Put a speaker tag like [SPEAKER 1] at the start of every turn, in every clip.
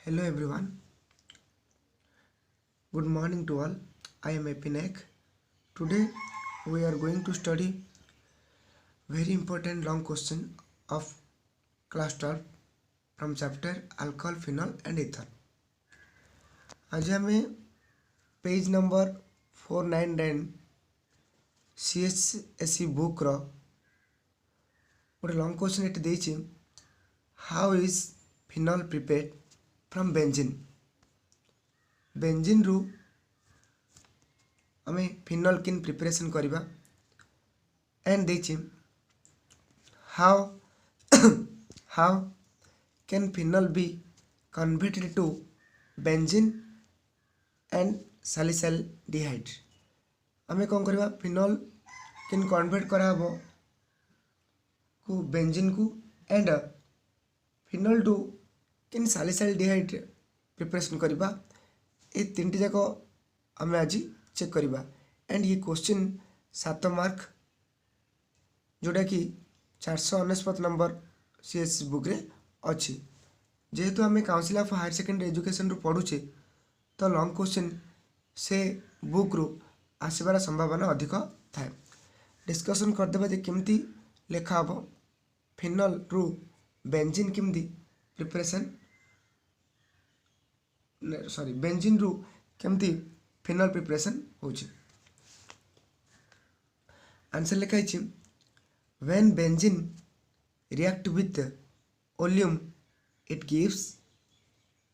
[SPEAKER 1] Hello everyone. Good morning to all. I am Epinek. Today we are going to study very important long question of class 12 from chapter alcohol, phenol and ether. आज हमें page number 499 CSSE book रो गोटे long question ये देछि how is phenol prepared from benzene benzene रु आमे phenol किन preparation करबा एंड देछि how how can phenol be converted to benzene and salicylaldehyde आमे कौन करबा फिनॉल किन कन्वर्ट करा हबो को बेंजीन को एंड फिनॉल टू किन सैलिसाइल्डिहाइड प्रिपरेशन करबा ए तीन जाक आम आज चेक करबा एंड ये क्वेश्चन 7 मार्क जोटा कि 449 नंबर सीएस बुक रे अच्छी जेहेतु आम council of higher secondary education रु पढ़ुचे तो लॉन्ग क्वेश्चन से बुक रु आसबार संभावना अधिक थाए डिस्कशन करदेबा जे केमती लेखा हबो फिनॉल रु बेंजीन केमती प्रिपरेशन सॉरी बेंजीन रु केमती फिनॉल प्रिपरेशन होची आंसर लिखा है when benzene react with oleum it gives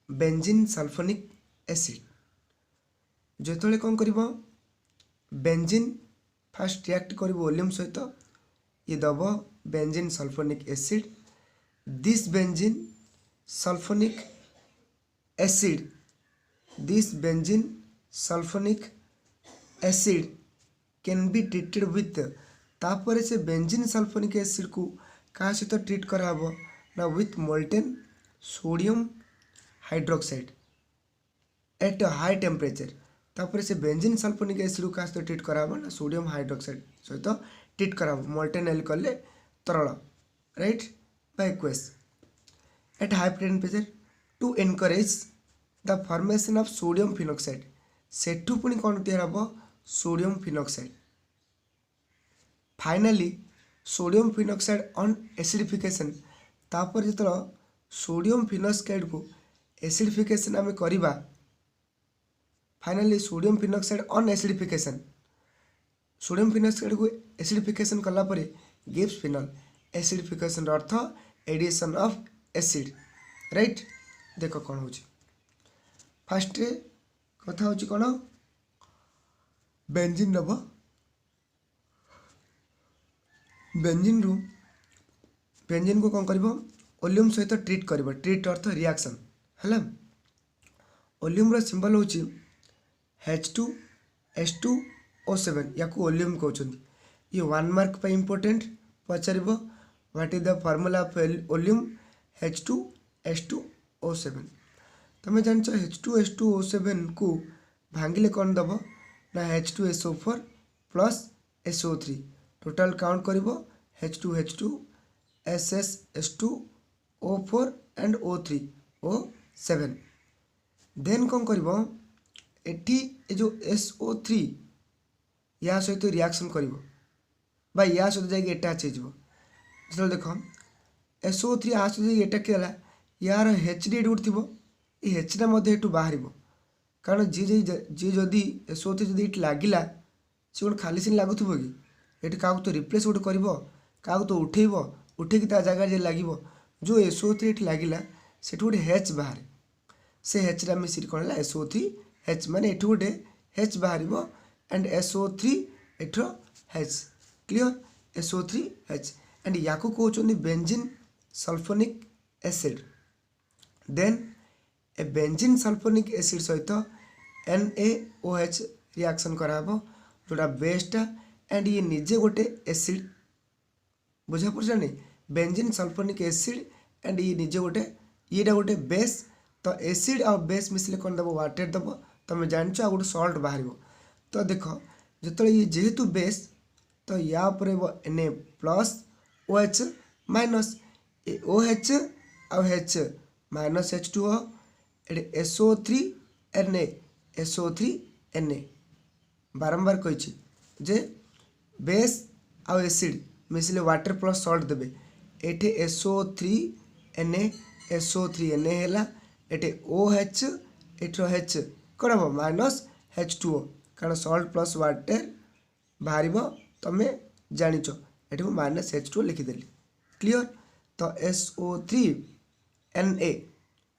[SPEAKER 1] benzene sulphonic acid जो कौन कर बेंजीन फास्ट रिएक्ट कर ओलियम सहित ये दब benzene sulphonic acid this benzene sulphonic acid this benzene sulfonic acid can be treated with तापर से बेंजीन सल्फोनिक एसिड को क्या सहित ट्रीट करा हबो ना with molten sodium hydroxide eight high temperature तापर से बेंजीन सल्फोनिक एसिड को क्या सहित ट्रीट करा हबो ना सोडियम हाइड्रोक्साइड सहित ट्रीट करा हबो मोल्टेन एल कले तरल right by aqueous at high temperature to encourage the formation of sodium phenoxide सेठू पुणी कौन तैयार हम sodium phenoxide finally sodium phenoxide on acidification तापर जो सोडियम फिनॉक्साइड को एसिडिफिकेशन आम करवा finally sodium phenoxide on acidification sodium phenoxide को एसिडिफिकेशन कला परे गिव्स फिनॉल एसिडिफिकेशन अर्थ एडिशन ऑफ एसिड राइट देखो कौन हो फास्ट कथा हूँ कौन बेंजीन नब बेंजीन रु बेंजीन को कौन कर ओलियम सहित ट्रीट कर ट्रीट अर्थ रिएक्शन है ओलियम रो सिंबल हूँ H2S2O7 या ओलियम कहते ये 1 मार्क पे important Pachar what is the formula of oleum H2S2O7 तुम जान H2S2O7 को भांगिले कौन दब ना H2SO4 plus SO3 total count कर H2H2 SS2O4 and O3 O7 then कौन कर एटी जो SO3 या सहित रिएक्शन कर या सहित जाकि अटैच हो देख SO3 आ सहित अटैच है यार HD एट थी ये हेचटा बाहर कारण जी जी जदि SO3 जदि ये लगिला सी गोटे खाली सीन लगुव कि ये क्या तो रिप्लेस गोटे कर क्या तो उठेब उठेकी जगह जे लगे जो SO3 ये लगिला से गोटे H बाहर से Hटा मिसिर कौन है SO3H माने ये गोटे H बाहर and SO3 eight H clear SO3H and या कहते बेंजीन सल्फोनिक एसिड देन ए बेंजीन सल्फोनिक एसिड सहित NaOH रिएक्शन कराबो जोटा बेसटा एंड ये निजे गोटे एसिड बुझा पड़ा नहीं बेंजीन सल्फोनिक एसिड एंड ये निजे गोटे ये गोटे बेस तो एसिड और बेस मिसले कौन दब वाटर दब तुम जानच आ गोटे सल्ट बाहर तो देख जो ये जेहेतु बेस तो या Na plus OH minus OH आ H माइनस H2O एटे SO3Na SO3Na बारंबार कही जे बेस आउ एसिड मिसले वाटर प्लस सल्ट देबे एटे SO3Na SO3Na हैला एटे OH एठो H कौन हम माइनस H2O कारण सल्ट प्लस वाटर बाहर तमें जाच ये माइनस H2O लिखिदेली क्लियर तो SO3Na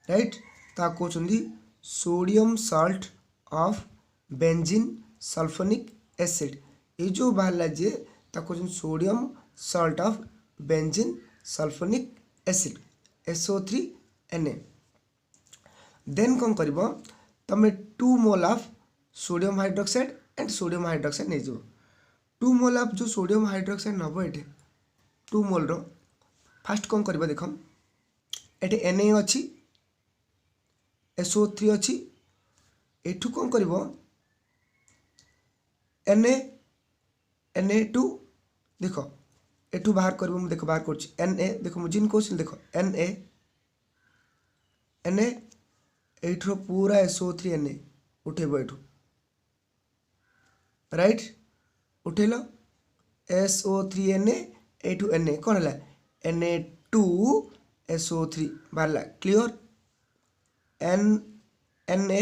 [SPEAKER 1] राइट ता कहते sodium salt of benzene sulphonic acid ये जो बाहर जे कहते sodium salt of benzene sulphonic acid SO3Na then कौन कर तमें 2 mole of sodium hydroxide and sodium hydroxide नहीं जो 2 मोल ऑफ जो सोडियम हाइड्रोक्साइड नब ये 2 मोल रो फास्ट कौन कर देख ये Na अच्छी SO3 अच्छी एठू कौन कर Na2 देख एठू बाहर कर देख बाहर कर Na देख मुझे क्वेश्चन देख Na एठू पूरा SO3Na उठेब एठू राइट उठेल SO3Na एठू Na कौन है Na2 SO3 बाहर क्लियर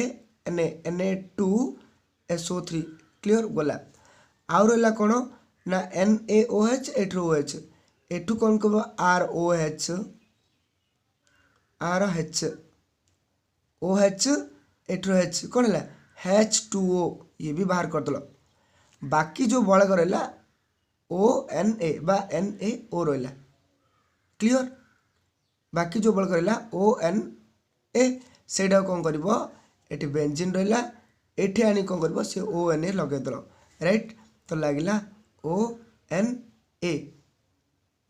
[SPEAKER 1] Na2 SO3 क्लियर गला आउ रहा कौन ना NaOH एठू OH एठू कौन कब ROH OH एठू H कौन है H2O ये भी बाहर कर दल बाकी जो बड़क रहा ONA बा NaO रहा क्लियर बाकी जो बड़क रहा ONA से कौन कर ये बेंजीन रहा ये आनी कौन कर से ONA लगेदल राइट तो लगिला ONA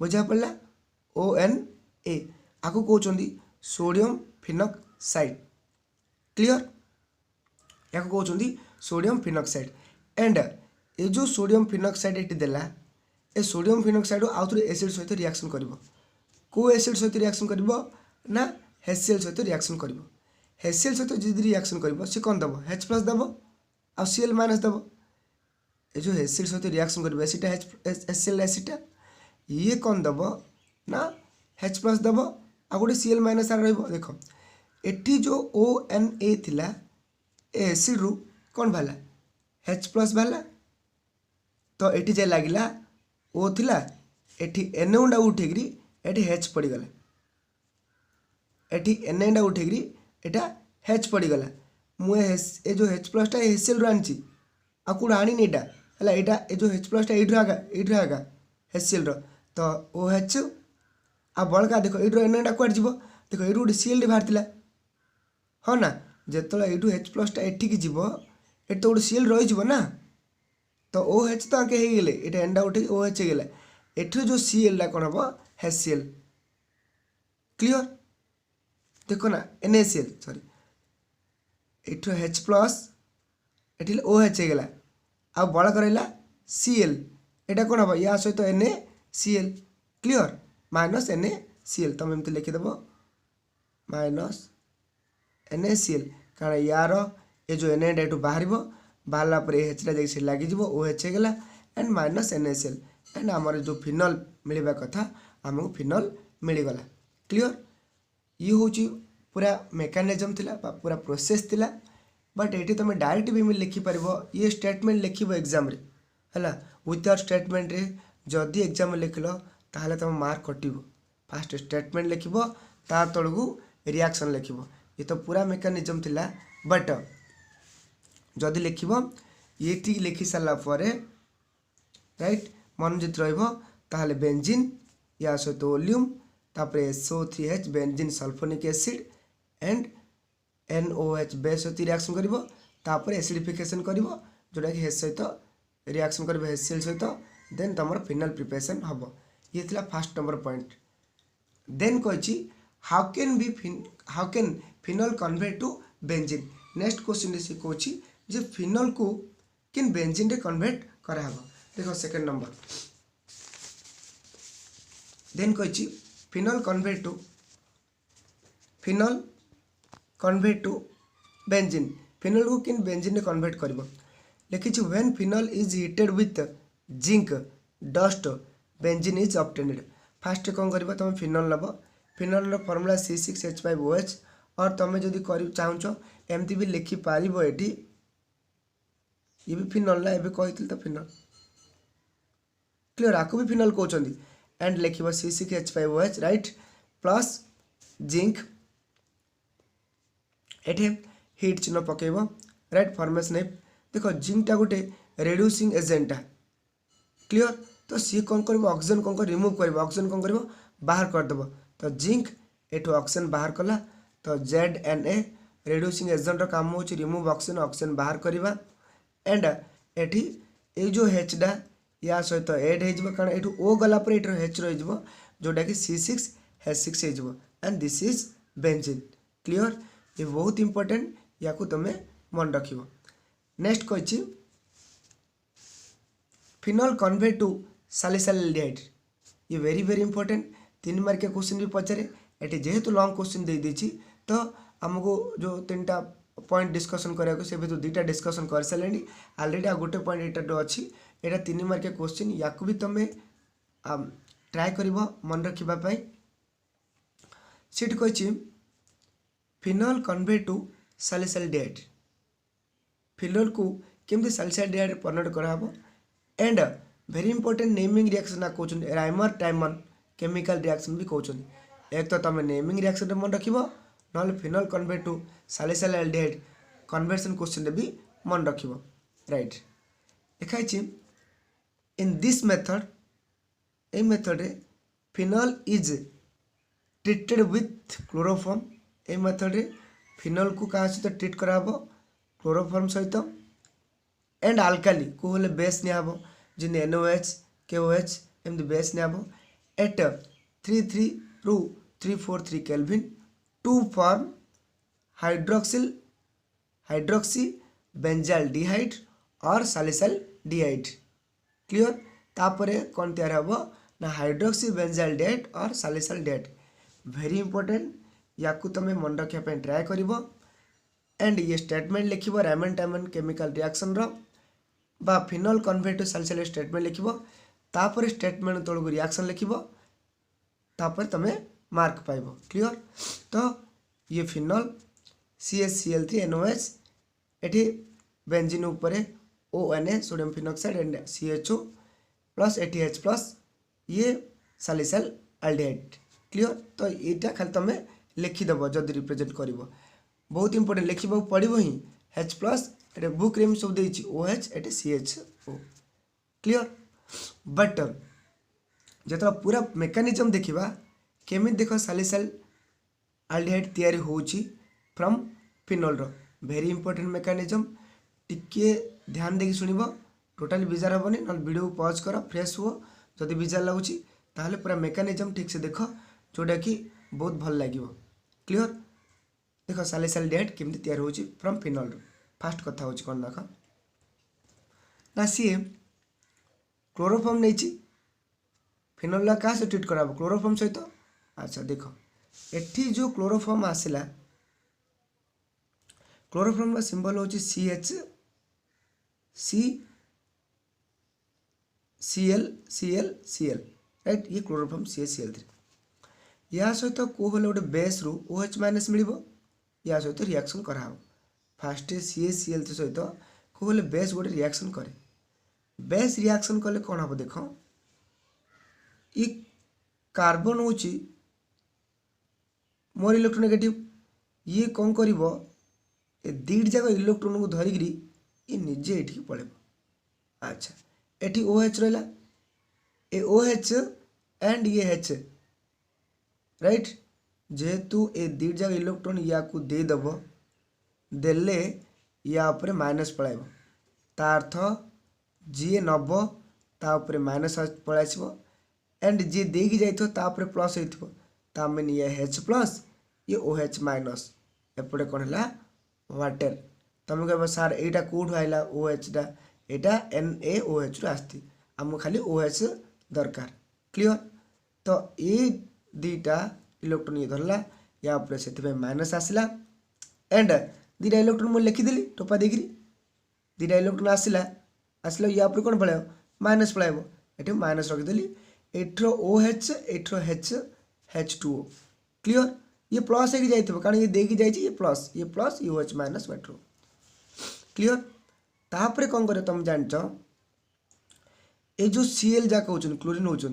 [SPEAKER 1] बुझा पड़ा ONA आपको कहते सोडियम फिनॉक्साइड क्लियर या कहते सोडियम फिनॉक्साइड एंड ये जो सोडियम फिनॉक्साइड ये देला ए सोडियम फिनॉक्साइड आउ थे एसिड सहित रिएक्शन कर को एसिड सहित रिएक्शन कर ना HCl सहित रिएक्शन कर HCl सहित जी रिएक्शन कर सी कौन दब H प्लस दब आ Cl माइनस दब ये जो HCl सहित रिएक्शन कर एसिटा HCl एसिटा ये कौन दब ना H प्लस दब आ गोटे Cl माइनस आर देख एटी जो ONA थिला एसिड रु कौन बाहला H प्लस बाहला तो ये जे लगिला O थिला एटी Na उठेकरी एटी H पड़गला एटी Na उठेकरी एटा H पड़गला मुझे जो H प्लसटा HCl रु आनी आ कौन आनी यहाँ है ये जो H प्लसटा ये आगा HCl तो OH आ बड़का देख ये Na कौट जीव देख ये गोटे Cl बाहर हाँ ना जो यू H प्लसटा एठिकी जीव ये तो गोटे Cl रही ना तो OH तो आगे हो गले ये एंडा उठे OH हो गला एठू जो Cl कौन हम HCl क्लियर देखो ना NaCl सॉरी एठू H प्लस ये OH हो गला आ बड़क रहा Cl एटा कौन हम या सहित NaCl क्लियर माइनस NaCl तुम एमती लिखिदेव माइनस NaCl कारण यार ये जो Na एठू बाहर बाहरला पर H से लगे OH होगा एंड माइनस NaCl एंड आमर जो फिनल मिलवा कथा आमको फिनल मिलगला क्लियर ये हूँ पूरा मेकानिजम थिला पूरा प्रोसेस थिला बट ये तुम डायरेक्ट भी लिखिपर ये स्टेटमेंट लिख एग्जाम है विदाउट स्टेटमेंट रे जदि एग्जाम लिखल ताहले तुम मार्क कटिव फास्ट स्टेटमेंट लिख ता तलू रिएक्शन लिख ये तो पूरा मेकानिजम थिला बट जदि लिख ये ठीक लिखि सारापर राइट मन जी रहा बेंजीन या सहित वॉल्यूम तापर SO3H benzene sulphonic acid and NOH base सहित रिएक्शन कर एसिडिफिकेशन कर जोटा कि H सहित रिएक्शन कर HCl सहित देन तुम फिनल प्रिपरेशन हम ये थिला फर्स्ट नंबर पॉइंट देन कही how can phenol convert to benzene next question से कौन जे फिनल को किन बेंजीन रे कन्वर्ट करा देखो सेकंड नंबर देन कही phenol convert to phenol convert to benzene phenol को किन बेंजीन कन्वर्ट कर लिखी when phenol is heated with zinc dust benzene is obtained fast कौन कर तुम फिनोल नब फिनोल फर्मूला C6H5OH और तुम जदि चाहूच एमती भी लिखिपार ये ये भी फिनोल ना ये कही तो फिनोल क्लियर आपको भी फिनोल कहते एंड लिख C6H5OH राइट प्लस जिंक एठे हिट चिन्ह पकेब राइट फॉर्मेशन देख जिंकटा गोटे रिड्यूसिंग एजेंटा क्लियर तो सी कौन कर ऑक्सीजन कौन कर रिमूव कर ऑक्सीजन कौन कर बाहर करदेव तो जिंक एठू ऑक्सीजन बाहर कला तो ZNA रिड्यूसिंग एजेंट काम हो रिमूव ऑक्सीजन ऑक्सीजन बाहर करवा एंड एठी ए जो H डा या सहित एड हो कारण ये O गलापर ये H रही जोटा कि C6H6 हो and this is benzene clear ये बहुत इंपोर्टेंट या तुम्हें मन रख नेक्स्ट कही फिनोल कन्वर्ट टू सैलिसाइलडिहाइड ये वेरी वेरी इंपोर्टेंट 3 मार्क के क्वेश्चन भी पचारे ये जेहेतु लॉन्ग क्वेश्चन दे देछि तो आमको जो 3टा पॉइंट डिस्कसन करा से भी 2टा डिस्कसन कर सारे ऑलरेडी आ गोटे पॉइंट यहाँ अच्छी यहाँ 3 मार्क के क्वेश्चन या भी तुम्हें ट्राए कर मन रखापी सीट कही फिनोल कन्वर्ट टू सैलिसाइलडिहाइड फिनोल को केमती सैलिसाइलडिहाइड कन्वर्ट कराब and very important naming reaction ना कहते राइमर टाइमन केमिकल रिएक्शन भी कहते एक तो तुम नेमिंग रिएक्शन मन रख ना phenol convert to salicylaldehyde conversion question भी मन रख राइट लिखाई इन दिस मेथड ए मेथड रे phenol is treated with chloroform ए मेथड रे फिनोल को क्या सहित ट्रीट कराब क्लोरोफॉर्म सहित एंड आल्काली को होले बेस नियाब जिन NOH KOH एमती बेस नियाब एट 33 रू 343 kelvin to form hydroxy benzaldehyde और सैलिसाइलडिहाइड क्लियर तापरे कौन तैयार हम ना हाइड्रोक्सी बेंजाल्डिहाइड और सैलिसाइलडिहाइड वेरी इंपोर्टेंट या तुम मन रखापी ट्राए कर एंड ये स्टेटमेंट लिख रामन टाइमन केमिकल रिएक्शन बा फिनोल कन्वर्ट टू सैलिसाइलडिहाइड स्टेटमेंट लिख तापर स्टेटमेंट तौक रिएक्शन लिख तापर तुम मार्क पाइब क्लियर तो ये फिनोल CaCl3NOH एठी बेंजीन उपरे ONA sodium phenoxide and CHO plus ATH plus ये सैलिसाइलडिहाइड क्लियर तो यहाँ खाली तुम लिखिदेव जदि रिप्रेजेंट कर बहुत इंपोर्टेंट लिखा पड़ो ही H प्लस ये बुक रे सब देती OH एट CHO क्लियर बट जो पूरा मेकानिजम देखा केमी देख सैलिसाइलडिहाइड तैयारी होची from phenol very important mechanism टिके ध्यान देकी शुणव टोटाली बिजार हेनी ना वीडियो पॉज कर फ्रेश हुआ जदि बिजार लगुच ताहले पूरा मेकानिजम ठीक से देख जोटा कि बहुत भल लगे क्लियर देख सैलिसाइलडिहाइड केमती तैयार होची फ्रॉम फिनोल फास्ट कथा होची कौन देख ना सी क्लोरोफॉर्म नहीं फिनोल क्या से ट्रीट कराब क्लोरोफॉर्म सहित अच्छा देख एठी जो क्लोरोफॉर्म आसला क्लोरोफॉर्म का सिंबल होची CHCl राइट ये क्लोरोफॉर्म CHCl3 या सहित को होले गोटे बेस रु OH माइनस मिल या सहित रिएक्शन करा फास्ट CHCl3 सहित को होले बेस गोटे रिएक्शन करे बेस रिएक्शन कले कौन हम देख ये कार्बन होची मोर इलेक्ट्रोनेगेटिव ये कौन कर दीट जाक इलेक्ट्रोन को धरिकी ये निजे ये पड़े अच्छा एटी OH रहा ए OH एंड ये H राइट जेहेतु ए दीट जाक इलेक्ट्रोन या को देदेव देले या उपरे माइनस पड़ाइब ता अर्थ जी नब तापर माइनस पलि आसो एंड जी देकी जाइथो तापर प्लस होइथो ता मीन ये H प्लस ये OH माइनस एपटे कौन है वाटर तुम कह सार यहाँ कौट आईला OH टा यहाँ NaOH रु आसती आमको खाली OH दरकार क्लियर तो ये दीटा इलेक्ट्रोन ये धरला या से माइनस आसला एंड दुटा इलेक्ट्रॉन मुझे लिखिदेली टोपा देकरी दुटा इलेक्ट्रॉन आसला या ऊपर कौन पलैब माइनस पलैब ये माइनस रखिदेली एठर OH एठर H2O क्लियर ये प्लस हो जाइए कारण ये देकी जाइए ये प्लस ये OH माइनस बैटर क्लियर तापर कौन कर तुम जानच ये जो Cl जा कहते क्लोरीन होती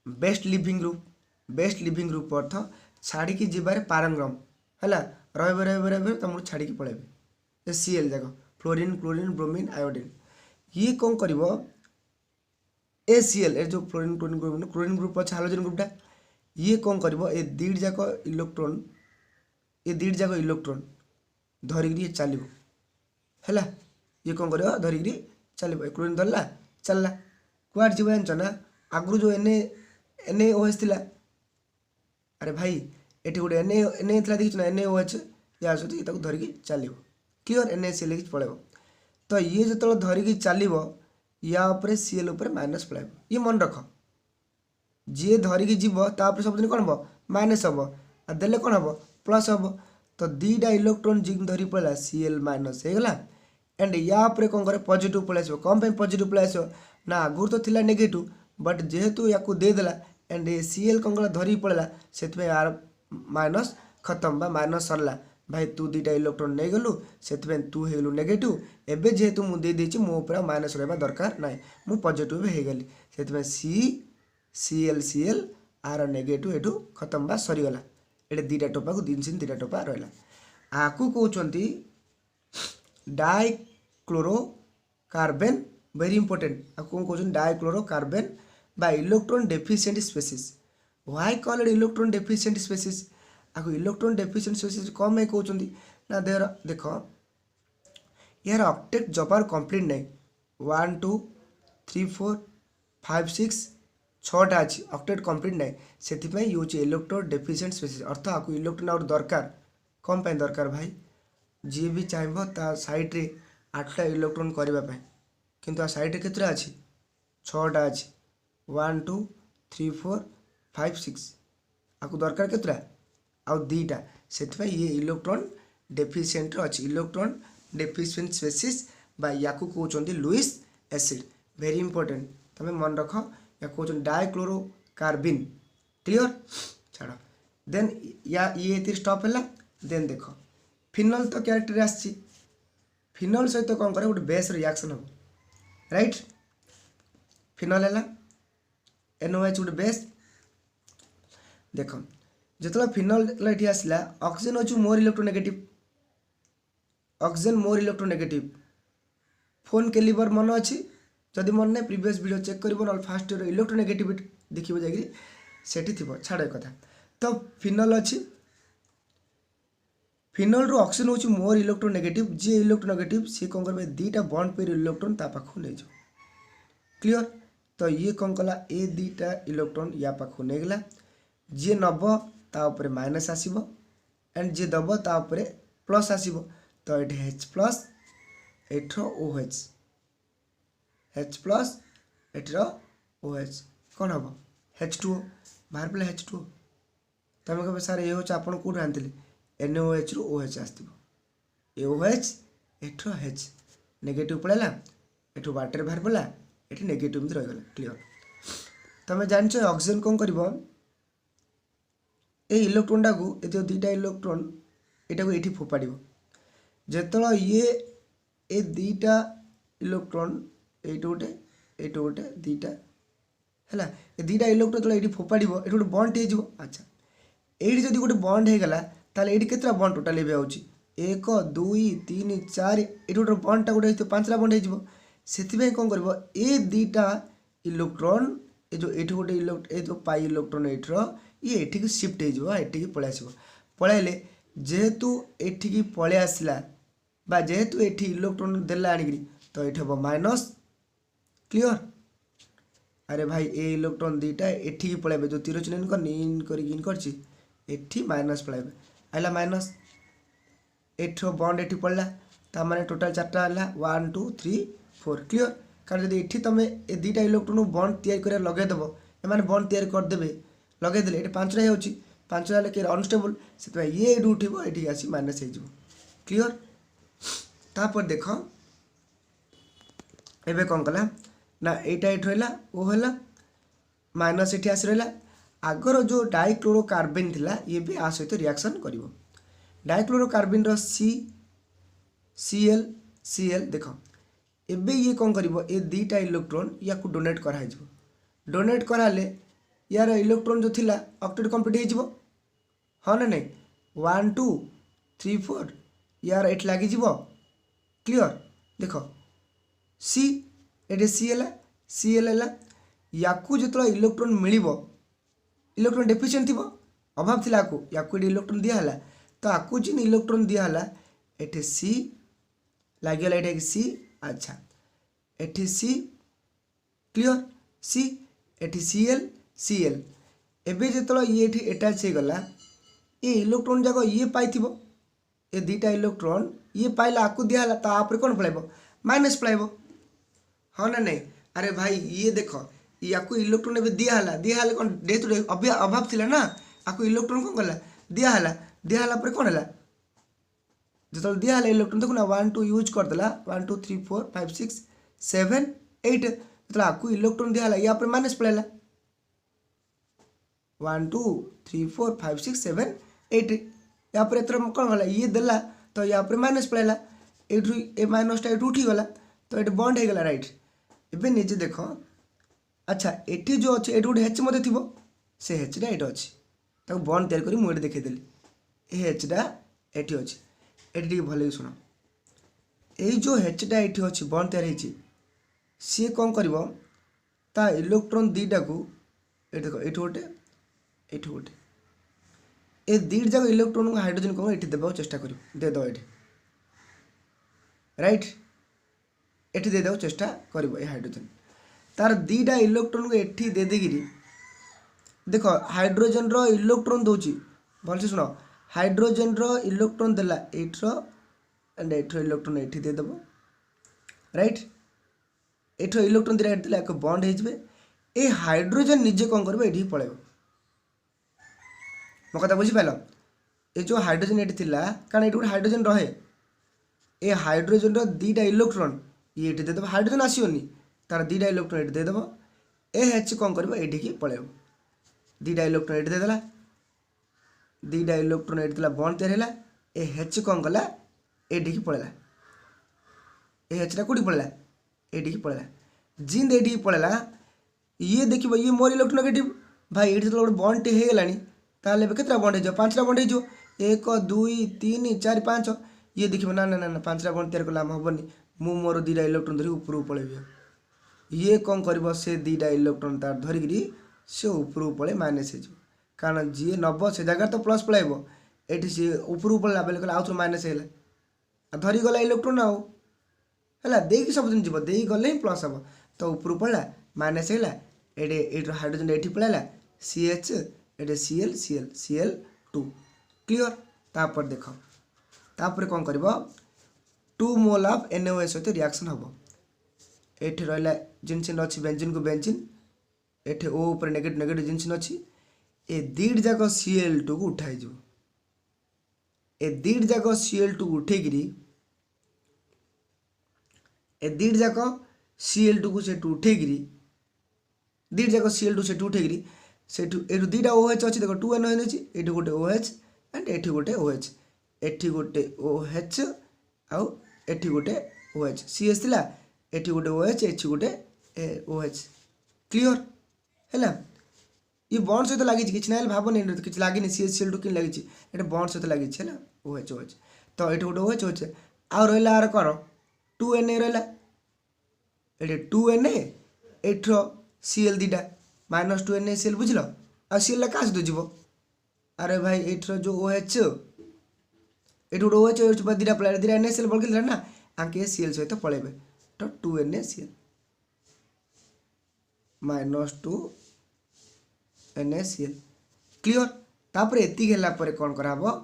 [SPEAKER 1] बेस्ट लिविंग ग्रुप अर्थ छाड़ी जीवार पारंगम है रही तुमको छाड़ी पलैबे Cl जाक फ्लोरीन क्लोरीन ब्रोमीन आयोडीन ये कौन कर ACl ए जो फ्लोरीन क्लोरीन ग्रुप अच्छे हाइड्रोजन ग्रुपटा ये कौन कर दीड जाक इलेक्ट्रोन धरिकी चलो है ये कौन कर धरिकी चलो क्लोरीन धरला चलला कुआड जीव जानच ना आगु जो NaOH थिला अरे भाई ये गोटे Na देखी ना NaOH या सहित धरिकी चलो क्लीयर NaCl पलैब तो ये जो धरिकी चलो या उपरे Cl उपरे माइनस पलैब ये मन रख जी धरिकी जीव तापर सब दिन कौन हम माइनस हम देले कौन हम प्लस हम तो दीटा इलेक्ट्रोन जी धरी पड़ा Cl माइनस होगा एंड या उपरे कौन करे पॉजिटिव पलि आस कौन पॉजिटिव पलि आस ना आगु तो थिला नेगेटिव बट जेहेतु या देदेला एंड ये Cl कौन कला धरी पड़ा से यार माइनस खत्म बा माइनस सरला भाई तू दुटा इलेक्ट्रोन नहीं गलु से तू हेलु नेगेटिव एबे जेहेतु मुझे देदेची मो ऊपर माइनस रहा दरकार ना मु पॉजिटिव हो गली से Cl आर नेगेटिव एठू खत्म बा सरीगला ये दुटा टोपा को दिन दुटा टोपा रहा आपको कहते डाइक्लोरोकार्बन वेरी इंपोर्टेंट आपको कौन डाइक्लोरोकार्बन बा electron deficient species why called electron deficient species आपको इलेक्ट्रॉन डेफिशिएंट स्पीसीज कौन में कहते ना देख यार ऑक्टेट जबार कंप्लीट नहीं 1 2 3 4 5 6 6टा अच्छी ऑक्टेट कंप्लीट नहीं से ये हूँ इलेक्ट्रॉन डेफिशिएंट स्पीसीज अर्थ आपको इलेक्ट्रॉन और दरकार कौन पे दरकार भाई जी भी चाहिए ता साइड्रे 8टा इलेक्ट्रॉन करने किंतु आ साइड्रे केतटा अच्छी 6टा अच्छी 1 2 3 4 5 6 आपको दरकार केतटा आउ दीटा से ये इलेक्ट्रॉन डेफिशिएंट अच्छी इलेक्ट्रॉन डेफिशिएंट स्पीसीज बा या कहते लुईस एसिड वेरी इंपोर्टेंट तुम मन रख या कहते डाइक्लोरोकार्बन क्लियर छाड़ देन या ये स्टॉप है देन देख फिनल तो क्यारेक्टर आसी फिनल सहित कौन करे गोटे बेस रिएक्शन हम राइट फिनल है NOH गोटे बेस देख जो फिनल ये आसला ऑक्सीजन हूँ more electronegative oxygen more electronegative फोन कैलिबर मन अच्छी जदि मन नहीं प्रीवियस वीडियो चेक कर ना फास्ट ईयर इलेक्ट्रोनेगेटिविटी देखिए जाकि सेठी थी छाड़ कथा तो फिनल अच्छी फिनल रू ऑक्सीजन हूँ मोर इलेक्ट्रोनेगेटिव जी इलेक्ट्रोनेगेटिव सी कौन कर दुटा बॉन्ड पेयर इलेक्ट्रॉन ता पाखु नहीं क्लियर तो ये कौन कला ए दुटा इलेक्ट्रॉन या पाखु नहीं गला जी नब ता उपरे माइनस आसीबो एंड जी दब ता उपरे प्लस आसीबो तो ये H प्लस एठर OH H प्लस एठर OH कौन हम H2O बाहर पड़े H2O तुम कह सार ये हूँ आप कौट आनी NaOH रु OH आसो OH एठर H नेगेटिव पड़ेगा एठू बाटर बाहर पड़ा ये नेगेटिव में रहीगला क्लियर तुम जान ऑक्सीजन कौन कर इलेक्ट्रोनटा को ये दुटा इलेक्ट्रोन यहाँ ये फोपाड़ जो ये दुटा इलेक्ट्रोन ये गोटे दुटा है ये दुटा इलेक्ट्रोन जो ये फोपाड़ ये गोटे बंड हो अच्छा ये जब गोटे बंड होगला ताले ये केतटा बंड टोटाल ए 1 2 3 4 ये गोटे बंडटा गोटे 5टा बंड हो कौन कर ये दुटा इलेक्ट्रोन ये जो ये गोटे ये जो पाई इलेक्ट्रोन ये एठी शिफ्ट होठी पलि आस पलैले जेहेतु एठी पलि आसला बा जेहेतु एठी इलेक्ट्रोन देला आनिकी तो ये हम माइनस क्लियर अरे भाई ए इलेक्ट्रोन दुटा एठी पलैबे जो तीर चिन्ह इन कर माइनस पलैबे आइला माइनस एठ बंड एठी पड़ला ता माने टोटाल 4टा है 1 2 3 4 क्लियर कारण जब ये तुम ए दुटा इलेक्ट्रोन बंड तैयारी कर लगेदेव एम बंड तैयारी करदे लगेदे ये 5टा हो 5टा कि अनस्टेबल से ये उठो ये आसी माइनस हो क्लियर तापर देख एबे कौन कला ना एटा एठ रहा ओ है माइनस एठी आसी रहा आगर जो डाइक्लोरोकार्बन थिला ये भी आ सहित रिएक्शन करिवो डाइक्लोरोकार्बन रो Cl देख एबे ये कौन करिवो ए दीटा इलेक्ट्रॉन या को डोनेट करा हिजबो डोनेट कराले यार इलेक्ट्रॉन जो थिला ऑक्टेट कंप्लीट हिजबो हाँ ना नहीं 1 2 3 4 यार एट लगी जीवो क्लियर देख सी एटे Cl है याकू जो इलेक्ट्रॉन मिलिबो इलेक्ट्रॉन डेफिशिएंट थिबो अभाव थिला को याकू इलेक्ट्रॉन दिया हला तो आकू जिन इलेक्ट्रॉन दिया हला एटे सी लागिला एटे सी अच्छा एटे सी क्लियर सी एटी Cl एबे जेतलो ये एठी अटैच हे गला ये इलेक्ट्रॉन जाको ये पाइथिबो ये दीटा इलेक्ट्रॉन ये पाइला आकू दिया हला ता आपरे कोन पळाइबो माइनस पळाइबो हाँ ना नहीं अरे भाई ये देखो याकू इलेक्ट्रॉन एबे दिया हला कोन डे टू डे अभाव थिला ना आकू इलेक्ट्रॉन कोन गला दिया हला पर कोन हला जो दिया हला इलेक्ट्रॉन देखो ना 1 2 यूज कर देला 1 2 3 4 5 6 7 8 तो आपको इलेक्ट्रॉन दिया या पर माइनस पड़ेगा 1 2 3 4 5 6 7 8 या पर एतर कौन होला ये देला तो या पर माइनस पड़ेगा ए माइनस टा उठी गला तो ये बॉन्ड हो गला राइट एबे निजे देखो अच्छा एठी जो अच्छे एठी गोटे एच मते थिबो से एच डा एठी अछि ताको बॉन्ड तैयार करी मु एठी देखै देली ए एच डा एठी अछि एठी भले सुनो ए जो एच डा एठी अछि बॉन्ड तैयार हिची सी कौन कर इलेक्ट्रॉन दीटा को ये देख ये गोटे ये दीट जाक इलेक्ट्रॉन को हाइड्रोजन कौन ये देवा चेष्टा कर देदेव ये राइट ये देदेव चेष्टा कर हाइड्रोजन तार दीटा इलेक्ट्रॉन को ये देदेरी देख हाइड्रोजन रो इलेक्ट्रॉन दूची भलसे शुण हाइड्रोजन रो इलेक्ट्रॉन देला एट्रो एंड एट्रो इलेक्ट्रॉन ये देदेव राइट एठो इलेक्ट्रॉन दिला एटला एक बॉन्ड हेजबे ए हाइड्रोजन निजे कौन करबो एठी पळेबो मो कथा बुझी पाइलो ए जो हाइड्रोजन एठी थिला कारण एठी गोटे हाइड्रोजन रहे ए हाइड्रोजन रो दीटा इलेक्ट्रॉन ये एठी देदबो हाइड्रोजन आसीओनी तार दीटा इलेक्ट्रॉन एठी देदबो ए एच कौन करबो एठी की पळेबो दीटा इलेक्ट्रॉन एठी देदला दीटा इलेक्ट्रॉन एठी दिला बॉन्ड तैयार हैला ए एच कौन कला एठी की पळेला ए एच टा कोठी पळेला एठी की पळेला जिंद एठी पळेला ये देखिबो ये मोर इलेक्ट्रोनेगेटिव भाई एठी तो बॉन्ड टे हे गेलानी ताले केतरा बॉन्ड हे जो पांचटा बॉन्ड हे जो 1 2 3 4 5 ये देखिबो ना ना ना पांचटा बॉन्ड तैयार कला हम हबनी मु मोर दीटा इलेक्ट्रॉन धरि ऊपर पळेबी ये कौन करबो से दीटा इलेक्ट्रॉन तार धरि गिरी से ऊपर पळे माइनस हे जो कारण जे नब से जगह तो प्लस पळाइबो एठी से ऊपर पळला बेले कला आउथरो माइनस हेला धरि गला इलेक्ट्रॉन आउ है देख सब दिन जीव दे गले प्लस हम तो ऊपर पड़ा माइनस है ये हाइड्रोजन ये पड़ा CH ये Cl2 क्लियर तापर देख तापर कौन कर 2 मोल ऑफ NaOH सहित रिएक्शन हम ये रहा जिनसिन अच्छी बेंजीन को बेंजीन ये ओ ऊपर नेगेटिव नेगेटिव जिनसिन अच्छी ए दीट जाक Cl2 को उठाई ए दीट जाक Cl2 को उठेगी ए दीट जाक Cl2 को सेठू उठेगिरी दीट जाक Cl2 सेठू उठेगिरी सेठू एठू दीटा OH अछि देखो 2 NO अछि एठू गोटे OH एंड एठी गोटे OH एठी गोटे OH आउ एठी गोटे OH CS थिला एठी गोटे OH एठी गोटे OH क्लियर हैला ये बॉन्ड सहित लागि छि किछ नाइल भाबो नै किछ लागि नै Cl2 किन लागि छि एटा बॉन्ड सहित लागि छि हैला OH तो एठी गोटे OH आ रहला आर कर 2 Na रहला एटे 2 Na एठो Cl दीटा माइनस 2 NaCl बुझलो आ Cl ला कास दो जीवो अरे भाई एठो जो OH एठो OH OH बदीरा प्लेयर दीरा NaCl बोल के ना आके Cl सहित पळेबे तो 2 NaCl माइनस 2 NaCl क्लियर तापर एति गेला पर कोन कराबो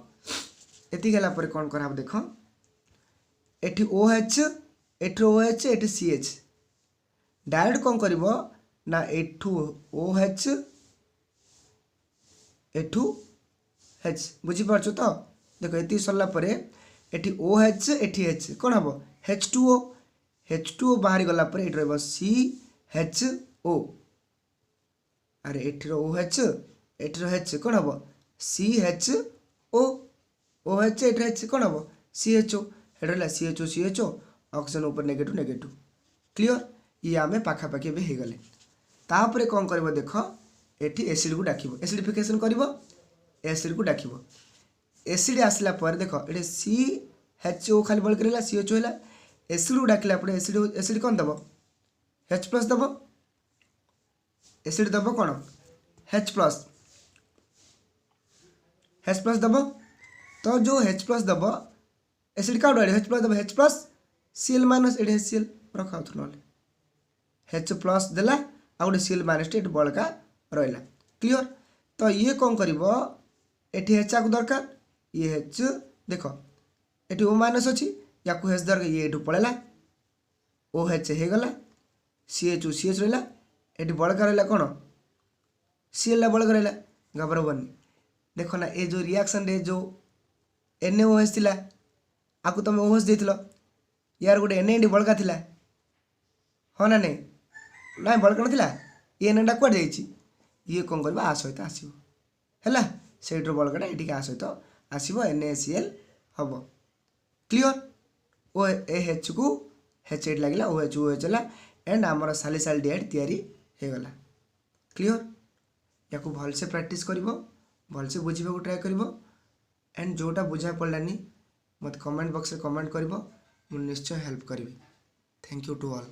[SPEAKER 1] एति गेला पर कोन कराबो देखो एठी OH एठो OH एठी CH डायरेक्ट कौन करिवो ना एठू OH एठू H बुझी पारछो तो देखो एति सरला परे एटी OH एटी H कौन हम H2O H2O बाहरी गला पर एटी रहिबो CHO अरे एटी OH एटी H कौन हम CHO OH एटी H कौन हम CHO एटी रहिला CHO ऑक्सीजन ऊपर नेगेटिव नेगेटिव क्लियर ये आमे पाखापाखि भी हो गले तापर कौन कर देख एटी एसिड को डाकिबो एसिडिफिकेशन करिवो एसिड को डाकिबो एसिड आसला पर देख ये CHO खाली बल करला CHO है एसिड को डाकिला पर एसिड कौन दब H प्लस दब एसिड दब कौन H प्लस दब तो जो H प्लस दब एसिड का H प्लस दब H plus Cl minus eighty HCl रखा ना H प्लस देला आ गोटे Cl माइनस टी बड़का रहा क्लियर तो ये कौन कर H को दरकार ये H देख ये O माइनस अच्छी या H दरकार ये पड़ेगा OH हो गला CH रहा ये बड़का रहा कौन Cl बड़का रहा घबराबनी देख ना ये जो रिएक्शन रे जो NaOH थिला आपको तुम OH देथिल यार गोटे Na बड़का थिला हाँ ना नहीं ना बड़का ना ये Na कुआड जाइए ये कौन कर आ सहित आसो है से बड़काटा ये आ सहित आसो NaCl हम क्लियर ओ H को H लगे OH है एंड आमर सालिसाइलडिहाइड तैयारी होगला क्लियर या भलसे प्रैक्टिस कर भलसे बुझा ट्राए कर एंड जोटा बुझा पड़ानी मत कमेंट बॉक्स रे कमेंट कर निश्चय हेल्प करी थैंक यू टू ऑल।